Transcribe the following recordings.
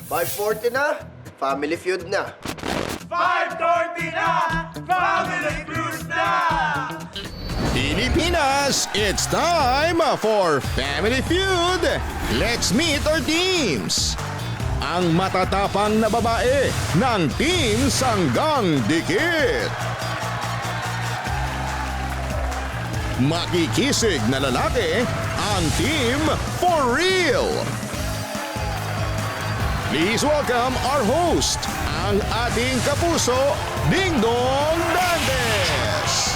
5:40 na, Family Feud na. 5:30 na! Family Feud na! Pilipinas, it's time for Family Feud. Let's meet our teams. Ang matatapang na babae ng Team Sanggang Dikit. Makikisig na lalaki ang Team For Real. Please welcome our host, ang ating kapuso, Ding Dong Dantes.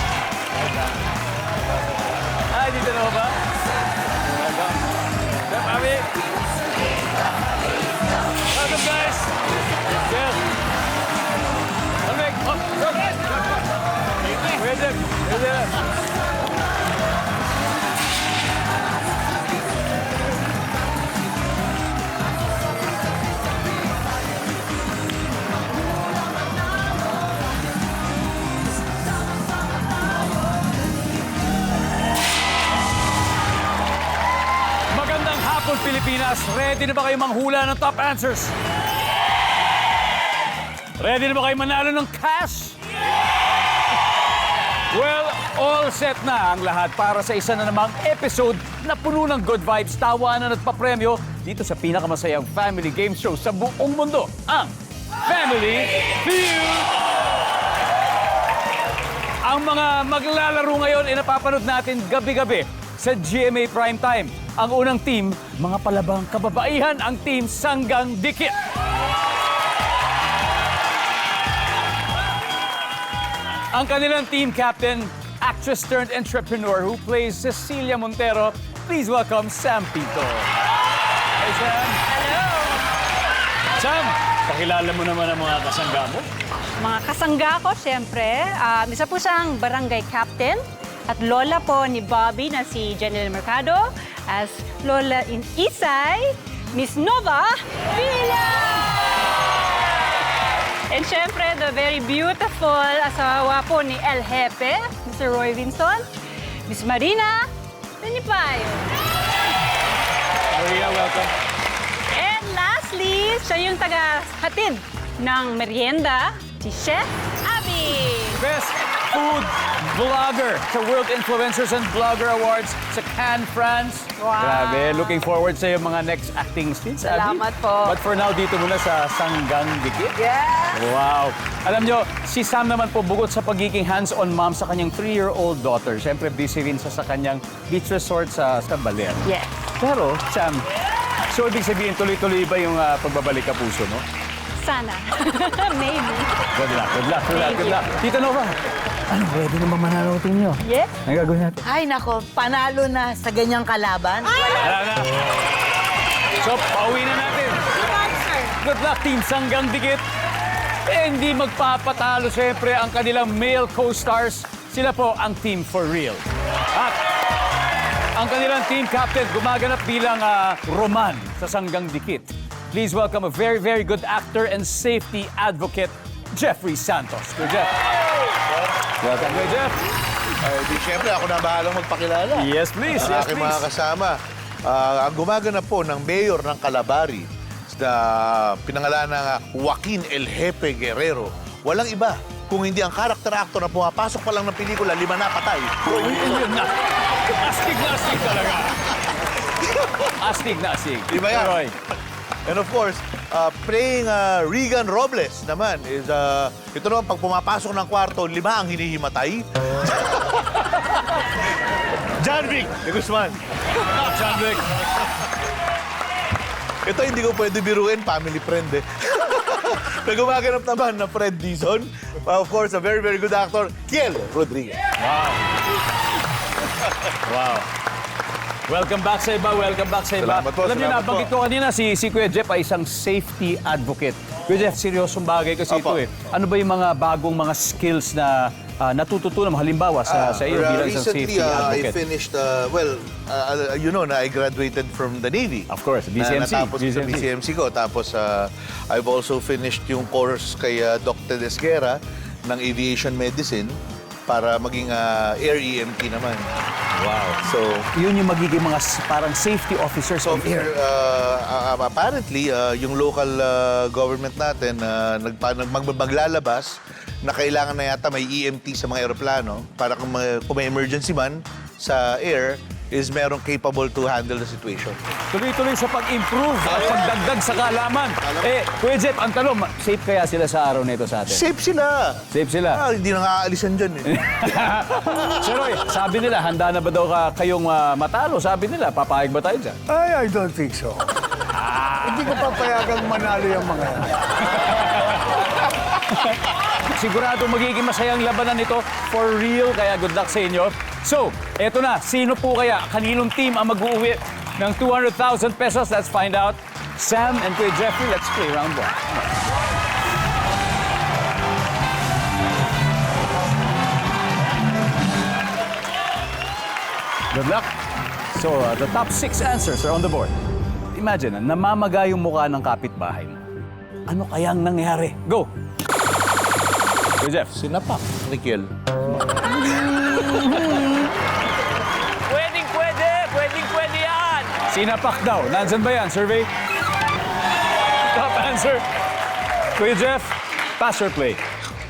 Ay, dito na ba? Mami! Welcome, guys! Yes! Alvin! Oh! Wait there! Wait there! Magandang hapon, Pilipinas! Ready na ba kayo manghula ng top answers? Ready na ba kayo manalo ng cash? Well, all set na ang lahat para sa isa na namang episode na puno ng good vibes, tawanan at papremyo dito sa pinakamasayang family game show sa buong mundo, ang Family Feud! Ang mga maglalaro ngayon ay napapanood natin gabi-gabi sa GMA Primetime. Ang unang team, mga palabang kababaihan, ang Team Sanggang Dikit. Ang kanilang team captain, actress turned entrepreneur who plays Cecilia Montero. Please welcome Sam Pito. Hey, Sam. Hello! Sam, pakilala mo naman ang mga kasangga mo. Mga kasangga ko, siyempre. Isa po siyang barangay captain at lola po ni Bobby na si Janelle Mercado. As lola in Isay, Miss Nova Villa! And siyempre, the very beautiful asawa po ni El Jefe, Mr. Roy Vincent, Miss Marina Benipayo. Maria, welcome. And lastly, siya yung taga-hatid ng merienda, si Chef Abby. Best food vlogger sa World Influencers and Blogger Awards sa Cannes, France. Wow. Grabe, looking forward sa iyo mga next acting scenes, Abby. Salamat po. But for now, dito muna sa Sanggang Dikit. Yes! Wow! Alam nyo, si Sam naman po bukod sa pagiging hands-on mom sa kanyang 3-year-old daughter, siyempre busy rin sa kanyang beach resort sa Baler. Yes. Pero, Sam, so ibig sabihin tuloy-tuloy ba yung pagbabalik ka puso, no? Sana. Maybe. Good luck, good luck, good luck, good luck. Tita Nova, ano, pwede na ba manalo ang team nyo? Yes? Ang gagawin natin? Ay, nako, panalo na sa ganyang kalaban. Wala na. So, pauwi na natin. Good luck, Team Sanggang Dikit. Eh, hindi magpapatalo, siyempre, ang kanilang male co-stars. Sila po ang Team For Real. At ang kanilang team captain gumaganap bilang Roman sa Sanggang Dikit. Please welcome a very, very good actor and safety advocate, Jeffrey Santos. Good, Jeff. Welcome, good, Jeff. Di syempre, ako na bahalang magpakilala. Yes, please. Ang Yes, aking please. mga kasama. Ang gumaganap po ng mayor ng Calabari, na pinangalan ng Joaquin El Jefe Guerrero. Walang iba kung hindi ang character actor na pumapasok pa lang ng pelikula, 5 na patay. Yun na. Astig na astig talaga. Astig na astig. Iba yan. Roy. And of course, playing Regan Robles naman is, ito naman, pag pumapasok ng kwarto, 5 ang hinihimatay. John Vic de Guzman. John Wick. Ito hindi ko pwede biruin, family friend eh. Na gumaganap naman na Fred Dizon. Of course, a very, very good actor, Kiel Rodriguez. Wow. Welcome back sa iba, welcome back sa iba. Salamat po, Alam niyo, salamat nabanggit po. ko kanina, si Kuya Jeff ay isang safety advocate. Kuya Jeff, seryosong bagay kasi Opo. ito eh. Ano ba yung mga bagong mga skills na natututunan mo, halimbawa sa iyo bilang isang safety recently, I advocate? finished, you know, na I graduated from the Navy. Of course, BCMC. Natapos sa BCMC ko. Tapos, I've also finished yung course kay Dr. Desguera ng Aviation Medicine para maging air EMT naman. Wow. So, Yun yung magiging mga parang safety officers So, on air. apparently, yung local government natin maglalabas na kailangan na yata may EMT sa mga aeroplano para kung may emergency man sa air, is merong capable to handle the situation. Tuloy-tuloy sa pag-improve at pagdagdag sa kaalaman. Kuya Jeff, ang tanong, safe kaya sila sa araw na ito sa atin? Safe sila! Safe sila. Hindi na nga aalisan dyan eh. Sir Roy, sabi nila, handa na ba daw kayong matalo? Sabi nila, papayag ba tayo dyan? I don't think so. Hindi ko papayagang manalo yung mga yan. Sigurado magiging masayang labanan ito for real, kaya good luck sa inyo. So, eto na, sino po kaya, kaninong team ang mag-uuwi ng 200,000 pesos? Let's find out. Sam and Kuya Jeffrey, let's play round 1. Good luck. So, the top 6 answers are on the board. Imagine, namamaga yung mukha ng kapitbahay mo. Ano kayang nangyari? Go! Kuya Jeff. Sinapak, Riquel. Pwedeng-pwede yan! Sinapak daw. Nandyan ba yan? Survey? Top answer. Kuya Jeff, pass or play?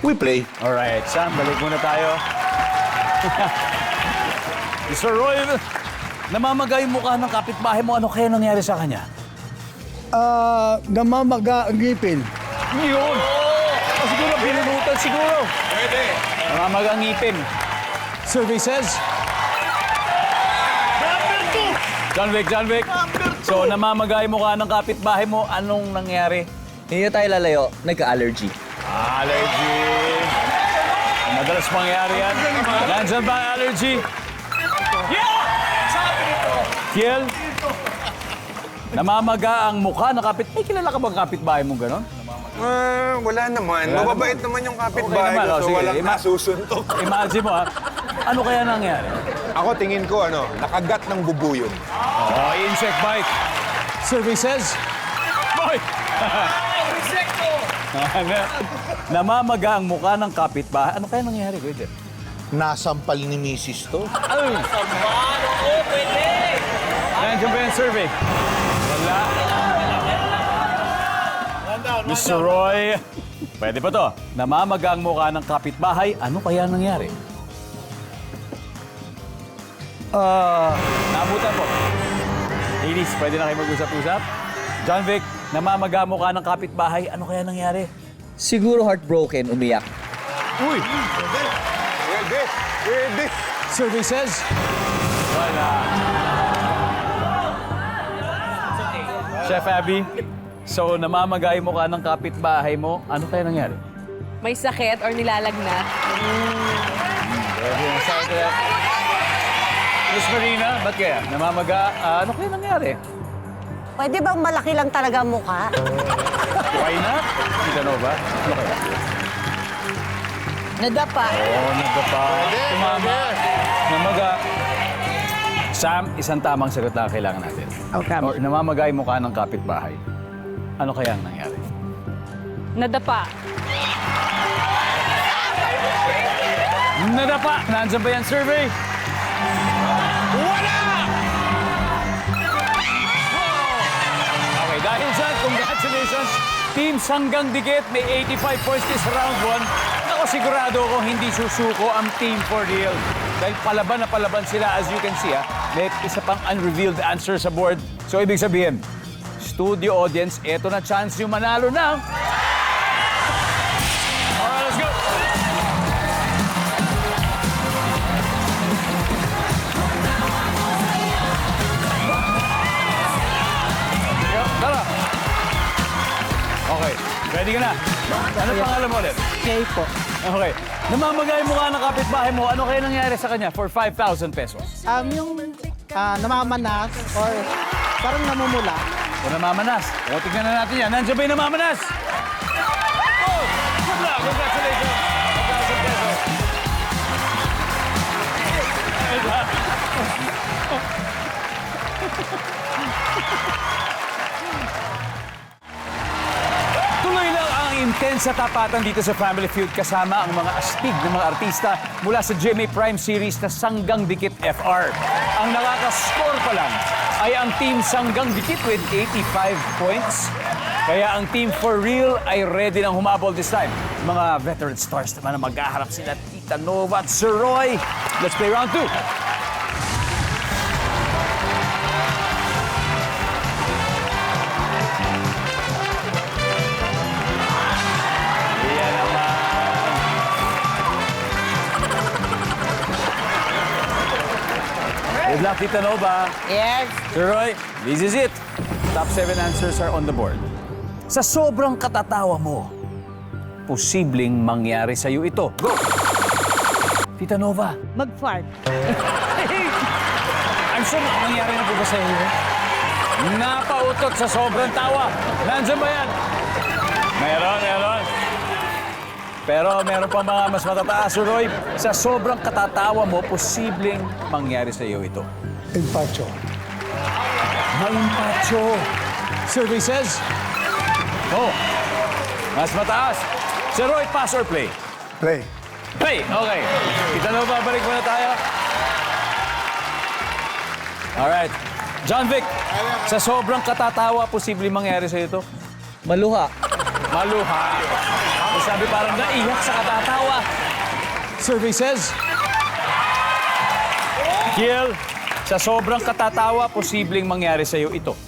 We play. Alright, Sam, balik muna tayo. Mr. Roy, namamaga yung mukha ng kapitbahay mo. Ano kaya nangyari sa kanya? Namamaga ang ngipin. Yun! Siguro, binunutan siguro. Pwede. Namamaga ang ngipin. Survey says... John Vic. So, namamagay mo ka ng kapitbahay mo, anong nangyari? Hindi na tayo lalayo, nagka-allergy. Allergy. Madalas mangyari yan. Nandiyan ba ang allergy? Yeah! Sabi nito! Kiel? Namamaga ang mukha ng kapit... May kilala ka bang kapitbahay mo gano'n? Wala naman. Wala Mababait naman. naman yung Okay kapitbahay naman, ko, oh, so sige. walang nasusuntok. Imagine mo, ha? Ano kaya nangyari? Ako tingin ko, nakagat ng bubuyog. Oh, insect bite. Survey says... Boy! Insekto! Namamaga ang mukha ng kapitbahay. Ano kaya nangyari, Kuya Jeff? Nasampal ni Mrs. to. Ay! Nandiyan ba yung survey? Wala. Mr. Roy, pwede pa to. Namamaga ang mukha ng kapitbahay. Ano kaya nangyari? Nabutan po. Ladies, pwede na kayo mag-usap-usap? John Vic, namamaga ang mukha ng kapitbahay. Ano kaya nangyari? Siguro heartbroken, umiyak. Uy! Pwede. Survey says... Wala. Chef Abby, so namamagay mo ka ng kapitbahay mo, ano kaya nangyari? May sakit or nilalagnat. Miss Marina, ba't kaya? Namamaga, ano kaya nangyari? Pwede bang malaki lang talaga ang mukha? Why not? Kita no ba? Ano kaya? Nadapa. Oh, nagkapa. Tumama. Namaga. Sam, isang tamang sagot na kailangan natin. Okay. Or namamagay mo ka ng kapitbahay. Ano kaya ang nangyari? Nadapa. Nadapa! Nandiyan ba yan, survey? Wala! Okay, dahil dyan, congratulations. Team Sanggang Dikit, may 85 points this round 1. Ako sigurado kung hindi susuko ang Team for Real. Dahil palaban na palaban sila, as you can see, may isa pang unrevealed answer sa board. So, ibig sabihin, studio audience, eto na chance yung manalo ng... Alright, let's go! Tara! Okay, ready ka na? Ano pangalan mo ulit? Okay po. Okay. Namamagay mo nga ng kapitbahay mo, ano kaya nangyari sa kanya for 5,000 pesos? Yung namamanas or parang namumula. O namamanas. O, tignan na natin yan. Nandiyan ba yung namamanas? Oh! Good luck! Congratulations! 5,000 pesos. Tuloy lang ang Intensa tapatan dito sa Family Feud kasama ang mga astig ng mga artista mula sa GMA Prime series na Sanggang Dikit FR. Ang nakaka-score pa lang ay ang Team Sanggang Dikit with 85 points. Kaya ang Team For Real ay ready nang humabol this time. Mga veteran stars naman na maghaharap sila Tita Nova at Sir Roy. Let's play round 2. Good luck, Tita Nova. Yes. Sir Roy, this is it. Top 7 answers are on the board. Sa sobrang katatawa mo, posibleng mangyari sa'yo ito. Go! Tita Nova. Mag-fart. I'm sure mangyari na po ba sa'yo? Napautot sa sobrang tawa. Nandiyan ba yan? Meron. Pero meron pa mga mas matataas, Sir Roy. Sa sobrang katatawa mo, posibleng mangyari sa iyo ito. Impacho. Maimpacho. Survey says? Oh, mas mataas. Sir Roy, pass or play? Play. Play! Okay. Kita na ba? Balik muna tayo. Alright. John Vic, sa sobrang katatawa, posibleng mangyari sa iyo ito? Maluha. Maluha. Sabi parang naiyak sa katatawa. Survey says? Kiel, sa sobrang katatawa, posibleng mangyari sa'yo ito.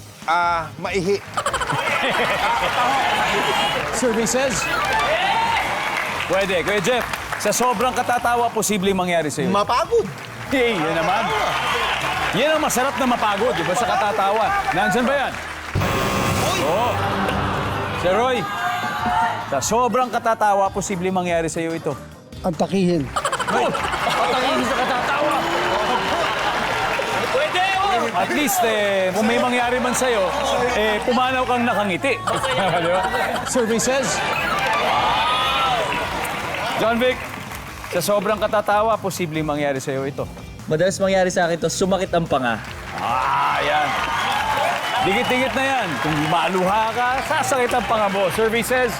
Maihi. Survey says? Pwede. Kuya Jeff, sa sobrang katatawa, posibleng mangyari sa'yo. Mapagod. Hey, yan naman. Yan ang masarap na mapagod, di ba, sa katatawa. Nandyan ba yan? Oo. Sir Roy, sa sobrang katatawa, posibleng mangyari sa'yo ito. Ang takihin. Oh! Patayin sa katatawa! Pwede! At least, kung may mangyari man sa'yo, pumanaw kang nakangiti. Di ba? Survey says? John Vic, sa sobrang katatawa, posibleng mangyari sa'yo ito. Madalas mangyari sa akin to, sumakit ang panga. Yan. Dikit-dikit na yan. Kung maluha ka, sasakit ang panga mo. Survey says?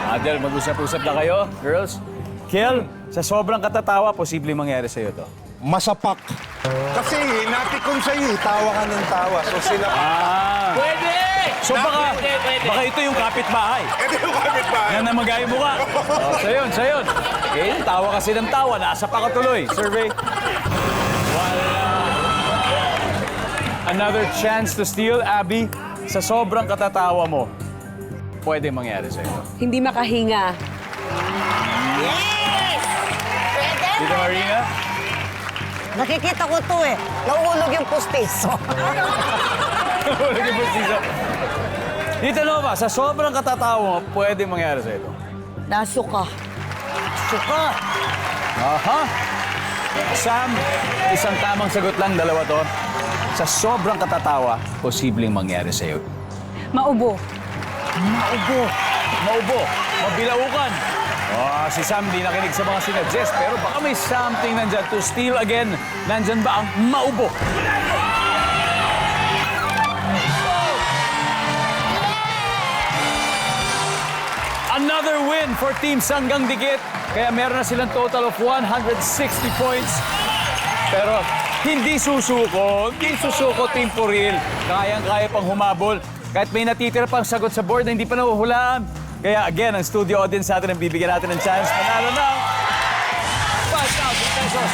Adel, mag-usap-usap na kayo, girls. Kiel, sa sobrang katatawa, posibleng mangyari sa'yo to. Masapak. Kasi natikon sa'yo, tawa ka ng tawa. So sila... Pwede! So baka ito yung kapitbahay. Ito yung kapitbahay. Yan na magay mo ka. Sa yun. Okay, tawa kasi ng tawa. Nasa pa ka tuloy. Survey. Another chance to steal, Abby. Sa sobrang katatawa mo, pwede mangyari sa'yo. Hindi makahinga. Dito, Marina? Nakikita ko to eh. Nauulog yung pustiso. Wala yung bustiso. Dito, Nova, sa sobrang katatawa mo, pwede mangyari sa'yo ito. Nasuka. Suka! Aha! Sam, isang tamang sagot lang, dalawa to. Sa sobrang katatawa, posibleng mangyari sa'yo. Maubo. Maubo. Mabilaukan. Si Sam di nakinig sa mga sinadjust, pero baka may something nandyan to steal again. Nandyan ba ang maubo? Another win for Team Sanggang Dikit. Kaya meron na silang total of 160 points. Pero hindi susuko Team For Real. Kayang-kaya pang humabol. Kahit may natitira pang sagot sa board na hindi pa nahuhulaan. Kaya again, ang studio audience natin ang bibigyan natin ng chance. Panalo ng 5,000 pesos.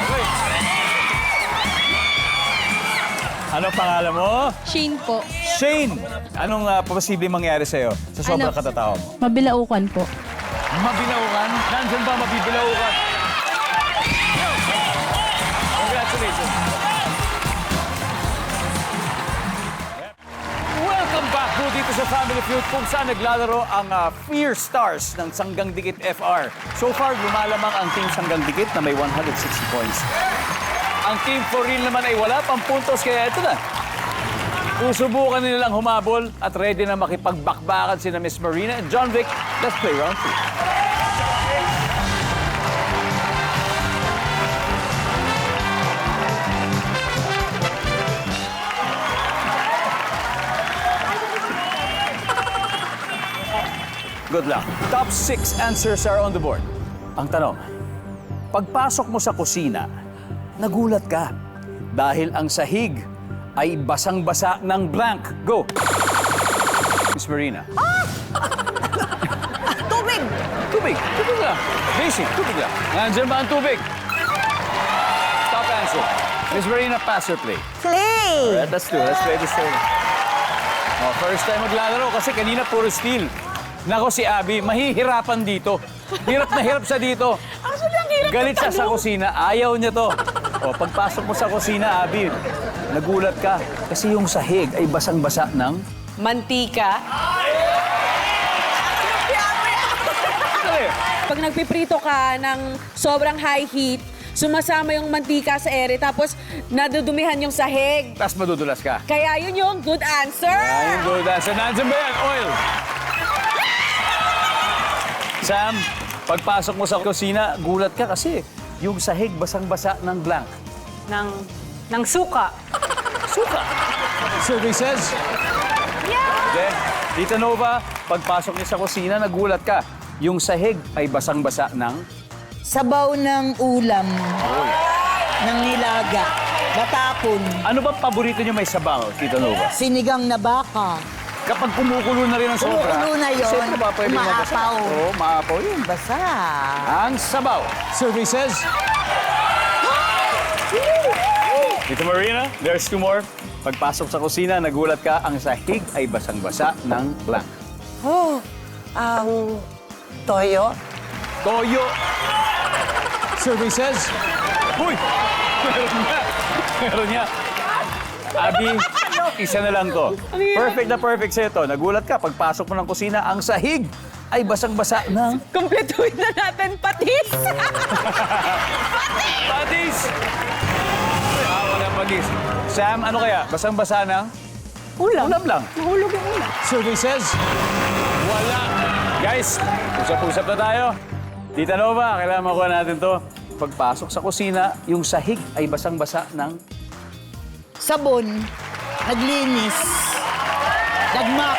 Okay. Ano pangalan mo? Shane po. Shane. Anong posibleng mangyari sa'yo sa sobrang katatawa mo? Mabilaukan po. Mabilaukan? Nandyan ba mabibilaukan? Congratulations. Welcome back po dito sa Family Feud kung saan naglalaro ang Fear Stars ng Sanggang Dikit FR. So far, lumalamang ang Team Sanggang Dikit na may 160 points. Ang Team For Real naman ay wala pang puntos, kaya ito na. Susubukan nilang humabol at ready na makipagbakbakan sina Miss Marina and John Vic. Let's play round 2. Good luck. Top 6 answers are on the board. Ang tanong, pagpasok mo sa kusina, nagulat ka dahil ang sahig ay basang-basa ng blank. Go! Miss Marina. Tubig! Tubig. Tubig lang. Basic. Tubig lang. Nandiyan ba ang tubig? Top answer. Miss Marina, pass or play? Play! Alright, let's do it. Let's play this game. Oh, first time maglalaro kasi kanina puro steal. Nako si Abby, mahihirapan dito. Hirap na hirap siya dito. Actually, ang hirap Galit siya sa kusina. Ayaw niya to. O, pagpasok mo sa kusina, Abby, nagulat ka. Kasi yung sahig ay basang-basa ng... Mantika. Dali. Pag nagpiprito ka ng sobrang high heat, sumasama yung mantika sa ere, tapos nadudumihan yung sahig. Tapos madudulas ka. Kaya yun yung good answer. Ayun, good answer. Nandiyan ba yan? Oil. Sam, pagpasok mo sa kusina, gulat ka kasi yung sahig basang-basa ng blank. Ng suka. Suka. Survey says... Yeah! Tita Nova, pagpasok niya sa kusina, nagulat ka. Yung sahig ay basang-basa ng... Sabaw ng ulam. Ng nilaga. Batapon. Ano bang paborito niyo may sabaw, Tita Nova? Sinigang na baka. Kapag kumukulo na rin ang sobra, Kumukulo na yun. siyempre ba pwede mabasa? Maapaw. Oo, maapaw yun. Basa. Ang sabaw. Survey says... Tita Marina, there's 2 more. Pagpasok sa kusina, nagulat ka, ang sahig ay basang-basa ng blank. Oh, toyo. Toyo. Survey says... Uy! Meron niya. Meron niya. Abi, isa na lang to. Perfect na perfect sa'yo to. Nagulat ka, pagpasok mo ng kusina, ang sahig ay basang-basa ng... Kompletuhin na natin patis. Patis! Walang patis. Sam, ano kaya? Basang-basa ng... Ulam. Ulam lang. Nahulog yung ulam. Survey says... Wala. Guys, usap-usap na tayo. Tita Nova, kailangan makuha natin to. Pagpasok sa kusina, yung sahig ay basang-basa ng... Sabon. Naglinis. Nagmak.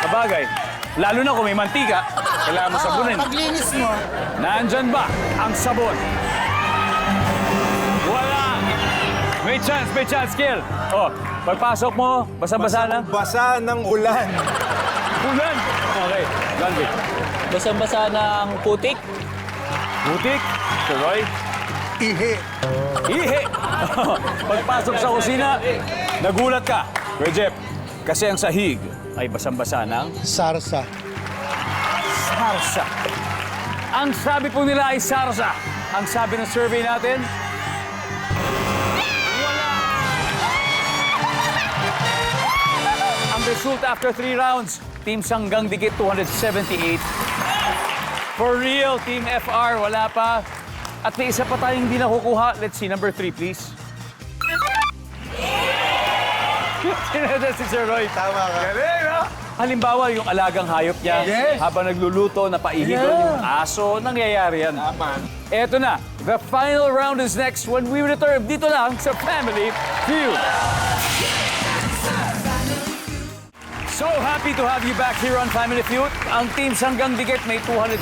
Kabagay, lalo na kung may mantika, kailangan mo sabunin. Paglinis mo. Nandyan ba ang sabon? Wala! May chance, Kiel. Oh, pagpasok mo, basang-basa na. Basa ng ulan. Ulan! Okay, Gandhi. Basang-basa ng putik. Butik, Roy. Ihi. Ihi! Pagpasok sa kusina, nagulat ka. Rejep, kasi ang sahig ay basang-basa ng... Sarsa. Sarsa. Ang sabi po nila ay sarsa. Ang sabi ng survey natin, wala. Ang result after 3 rounds, Team Sanggang Dikit 278. For real, Team FR, wala pa. At may isa pa tayong hindi nakukuha. Let's see, number 3, please. Sinada si Sir Roy. Tama ka. Galing, no? Halimbawa, yung alagang hayop niya, Yes. habang nagluluto, napaihigon yung aso, nangyayari yan. Tama. Eto na, the final round is next when we return dito lang sa Family Feud. So happy to have you back here on Family Feud. Ang Team Sanggang Dikit may 278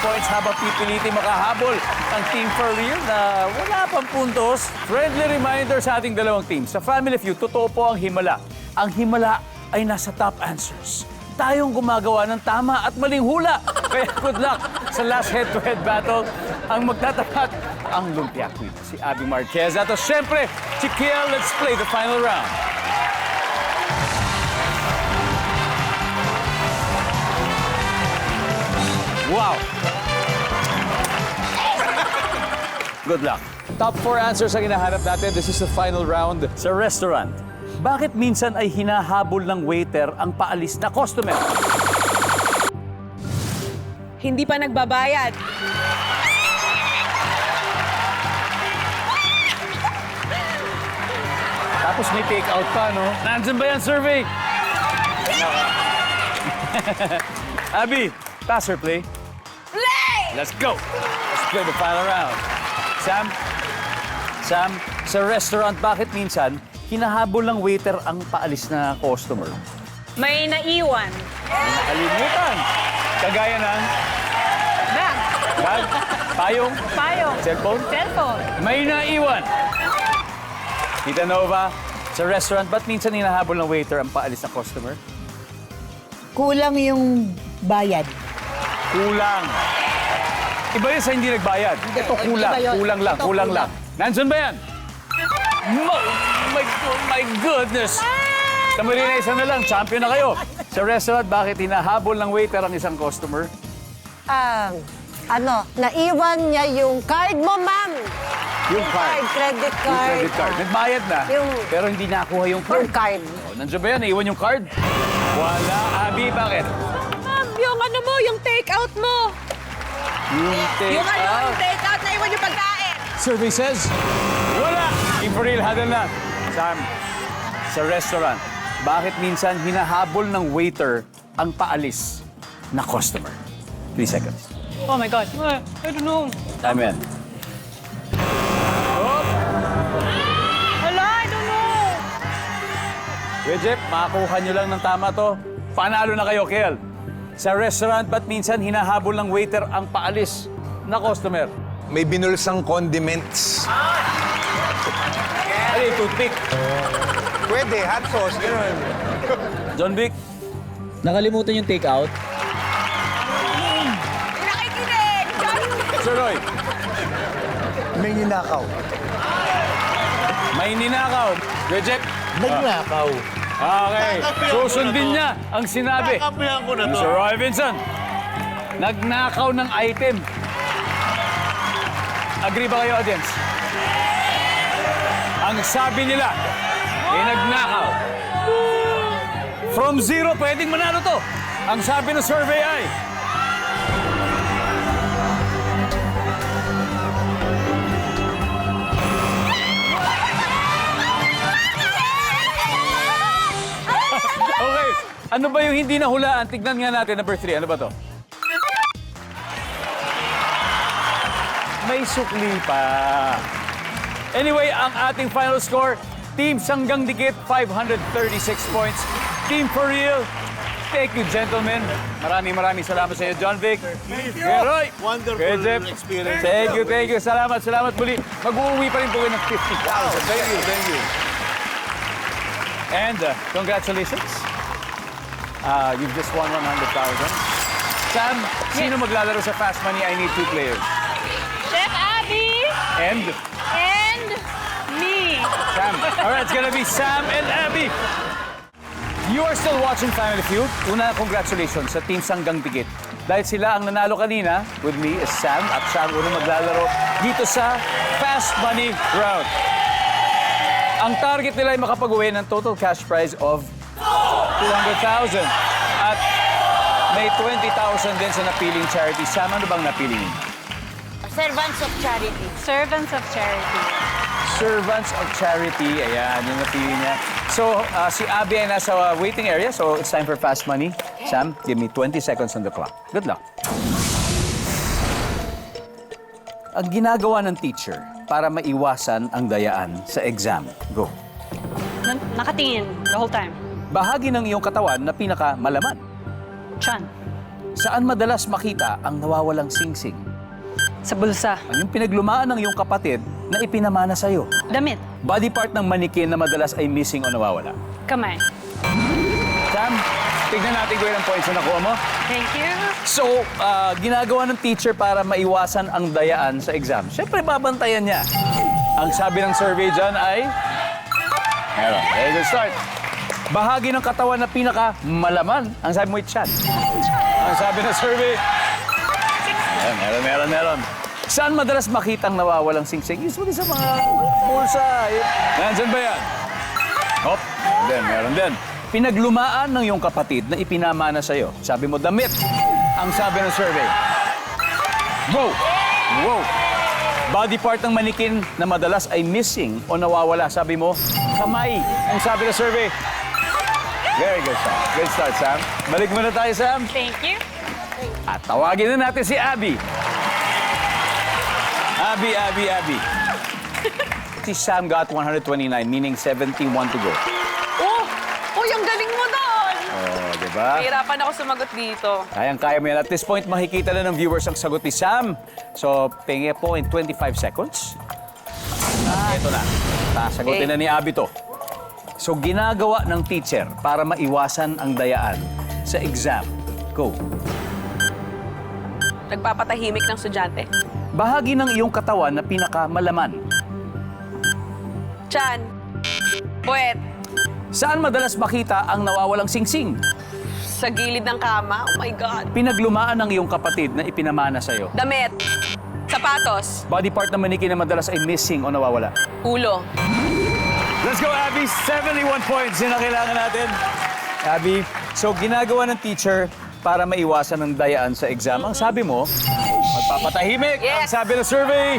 points habang pipilitin makahabol ang Team For Real na wala pang puntos. Friendly reminder sa ating dalawang team. Sa Family Feud, totoo po ang himala. Ang himala ay nasa top answers. Tayong gumagawa ng tama at maling hula. Kaya good luck sa last head-to-head battle. Ang magtatapat ang Lumpia Queen, si Abby Marquez. At syempre, si Kiel, let's play the final round. Wow! Good luck. Top 4 answers ang hinahanap natin. This is the final round sa restaurant. Bakit minsan ay hinahabol ng waiter ang paalis na customer? Hindi pa nagbabayad. Tapos may take out pa, no? Nandyan ba yan, survey? Abby, pass or play? Play! Let's go! Let's play the final round. Sam, sa restaurant, bakit minsan hinahabol ng waiter ang paalis na customer? May naiwan. Nakalimutan. Kagaya ng Bag. bag, payong, Payong. cellphone. Cellphone. May naiwan. Tita Nova, sa restaurant, ba't minsan hinahabol ng waiter ang paalis na customer? Kulang yung bayad. Kulang. Iba yun sa hindi nagbayad. Ito kulang. Iba yun. Kulang lang. Ito Kulang kulang. lang. Nandun ba yan? My goodness. Kamarina, isa na lang. Champion na kayo. Sa restaurant, bakit hinahabol ng waiter ang isang customer? Naiwan niya yung card mo, ma'am. Yung card. Credit Yung card. credit card. Nagbayad na. Pero hindi nakuha yung card. Yung card. Oh, nandiyan ba yan? Naiwan yung card? Wala. Abi, bakit? Ma'am, yung ano mo, yung take-out mo. Yung take Yung ano, out. yung take-out na iwan yung pagkain. Survey says, wala! Team for real, hadal na. Sam, sa restaurant, bakit minsan hinahabol ng waiter ang paalis na customer? 3 seconds. Oh my God. I don't know. Amen. Wala, I don't know. Jeff, makakuha nyo lang ng tama to. Panalo na kayo, Kel. Sa restaurant, ba't minsan hinahabol ng waiter ang paalis na customer? May binulsang condiments. Ano yung toothpick? Pwede, hot sauce, gano'n. John Vic? Nakalimutan yung take-out. Nakikinig! Sir Roy? May ninakaw. May ninakaw. Jeff? Nagnakaw. Okay. Susundin niya ang sinabi. Kakapihan ko na to. Mr. Roy Vincent, nagnakaw ng item. Agree ba kayo, audience? Ang sabi nila, nagnakaw. From 0, pwedeng manalo to. Ang sabi ng survey ay... Okay, ano ba yung hindi nahulaan? Tignan nga natin, number 3. Ano ba to? May sukli pa. Anyway, ang ating final score, Team Sanggang Dikit, 536 points. Team For Real, thank you, gentlemen. Maraming salamat sa iyo, John Vic. Roy. Wonderful Jeff. experience. Thank you. Salamat muli. Mag-uwi pa rin po kayo ng 50,000. Thank you. And congratulations. You've just won 100,000. Sam, sino maglalaro sa Fast Money? I need 2 players. Chef Abby And and me. Sam. All right, it's gonna be Sam and Abby. You are still watching Family Feud. Una, congratulations sa Team Sanggang Dikit. Dahil sila ang nanalo kanina, with me is Sam, at siya ang unang maglalaro dito sa Fast Money Round. Ang target nila ay makapag-uwi ng total cash prize of 200,000. At may 20,000 din sa napiling charity. Sam, ano bang napili niyo? Servants of Charity. Servants of Charity. Servants of Charity. Ayan, yung napili niya. So, si Abby ay nasa waiting area, so it's time for Fast Money. Sam, give me 20 seconds on the clock. Good luck. Ang ginagawa ng teacher para maiwasan ang dayaan sa exam. Go. Nakatingin the whole time. Bahagi ng iyong katawan na pinakamalaman. Chan. Saan madalas makita ang nawawalang singsing? Sa bulsa. Ang yung pinaglumaan ng iyong kapatid na ipinamana sa'yo. Damit. Body part ng manikin na madalas ay missing o nawawala. Kamay. Sam, tignan natin kung ilang points na nakuha mo. Thank you. So, ginagawa ng teacher para maiwasan ang dayaan sa exam. Siyempre, babantayan niya. Ang sabi ng survey dyan ay... Meron. Okay, good start. Bahagi ng katawan na pinakamalaman. Ang sabi mo, chan. Ang sabi ng survey... Meron. Saan madalas makita ang nawawalang singsing? Usually sa mga bulsa. Nandyan ba yan? Hop. Meron din. Pinaglumaan ng iyong kapatid na ipinamana sa'yo. Sabi mo, damit. Ang sabi ng survey. Wow! Body part ng manikin na madalas ay missing o nawawala. Sabi mo, kamay. Ang sabi ng survey. Very good, Sam. Good start, Sam. Balik muna tayo, Sam. Thank you. At tawagin na natin si Abby. Abby. Si Sam got 129, meaning 71 to go. Oh, yung galing mo doon. Diba? Mahirapan ako sumagot dito. Kayang-kaya mo yan. At this point, makikita na ng viewers ang sagot ni Sam. So, pingi po in 25 seconds. At ito na. Sasagutin na ni Abby to. So, ginagawa ng teacher para maiwasan ang dayaan sa exam. Go. Nagpapatahimik ng estudyante. Bahagi ng iyong katawan na pinakamalaman. Chan. Puwet. Saan madalas makita ang nawawalang singsing? Sa gilid ng kama. Oh my God. Pinaglumaan ng iyong kapatid na ipinamana sa'yo. Damit. Sapatos. Body part na maniki na madalas ay missing o nawawala. Ulo. Let's go, Abby. 71 points. Yun ang kailangan natin. Abby, so ginagawa ng teacher para maiwasan ng dayaan sa exam. Ang sabi mo, magpapatahimik. Ang Yes. sabi ng survey,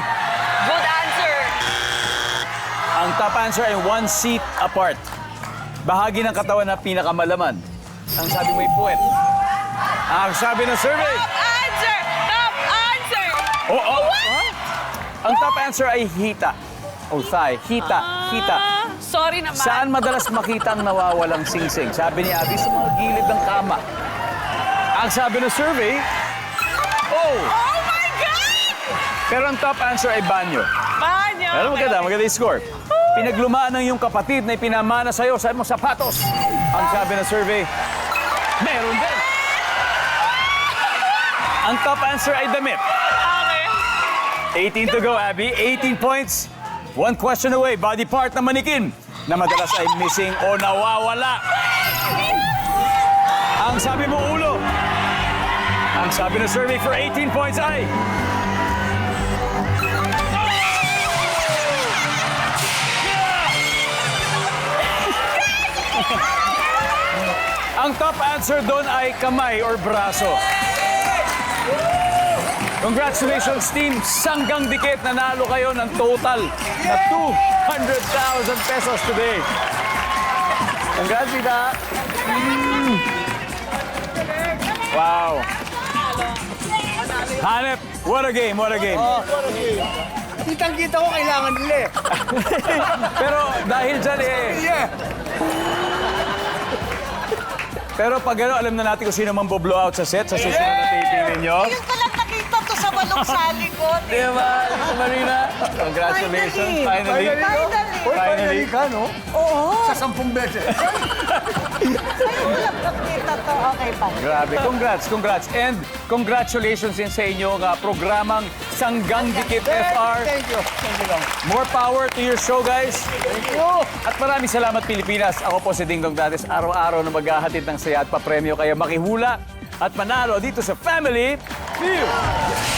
Good answer. ang top answer ay 1 seat apart. Bahagi ng katawan na pinakamalaman. Ang sabi mo ay puwet. Ang sabi ng survey, Top answer! Top answer! oh. Ang top answer ay hita. O thigh. Hita. Hita. Sorry naman. Saan madalas makita ang nawawalang singsing? Sabi ni Abby, sa mga gilid ng kama. Ang sabi ng survey, Oh my God! pero ang top answer ay banyo. Banyo. Pero maganda yung score. Pinaglumaan ng iyong kapatid na ipinamana sa'yo, sabi mo, sapatos. Ang sabi ng survey, meron din. Ang top answer ay damit. Okay. 18 to go, Abby. 18 points. 1 question away. Body part na manikin na madalas ay missing o nawawala. Ang sabi mo, ulo. Ang sabi ng survey for 18 points ay... Ang top answer doon ay kamay or braso. Congratulations, team Sanggang Dikit. Nanalo kayo ng total na 200,000 pesos today. Congrats, Tita. Wow. Hanep, what a game, what a game. Kitang-kita ko kailangan nila eh. Pero dahil dyan Yeah. Pero pag ano, alam na natin kung sino man bo-blow out sa set sa susunod na taping ninyo. Ngayon ko lang nakita to sa walong sali ko. Diba, Marina? Congratulations, finally. Finally ka, no? Oo. Sa 10 beses. Ngayon ko lang nakita to. Okay pa. Grabe, congrats. And congratulations din sa inyong programang Sanggang Dikit FR. Thank you. More power to your show, guys. Thank you. At maraming salamat, Pilipinas. Ako po si Dingdong Dantes. Araw-araw na maghahatid ng saya at papremyo. Kaya makihula at manalo dito sa Family Feud.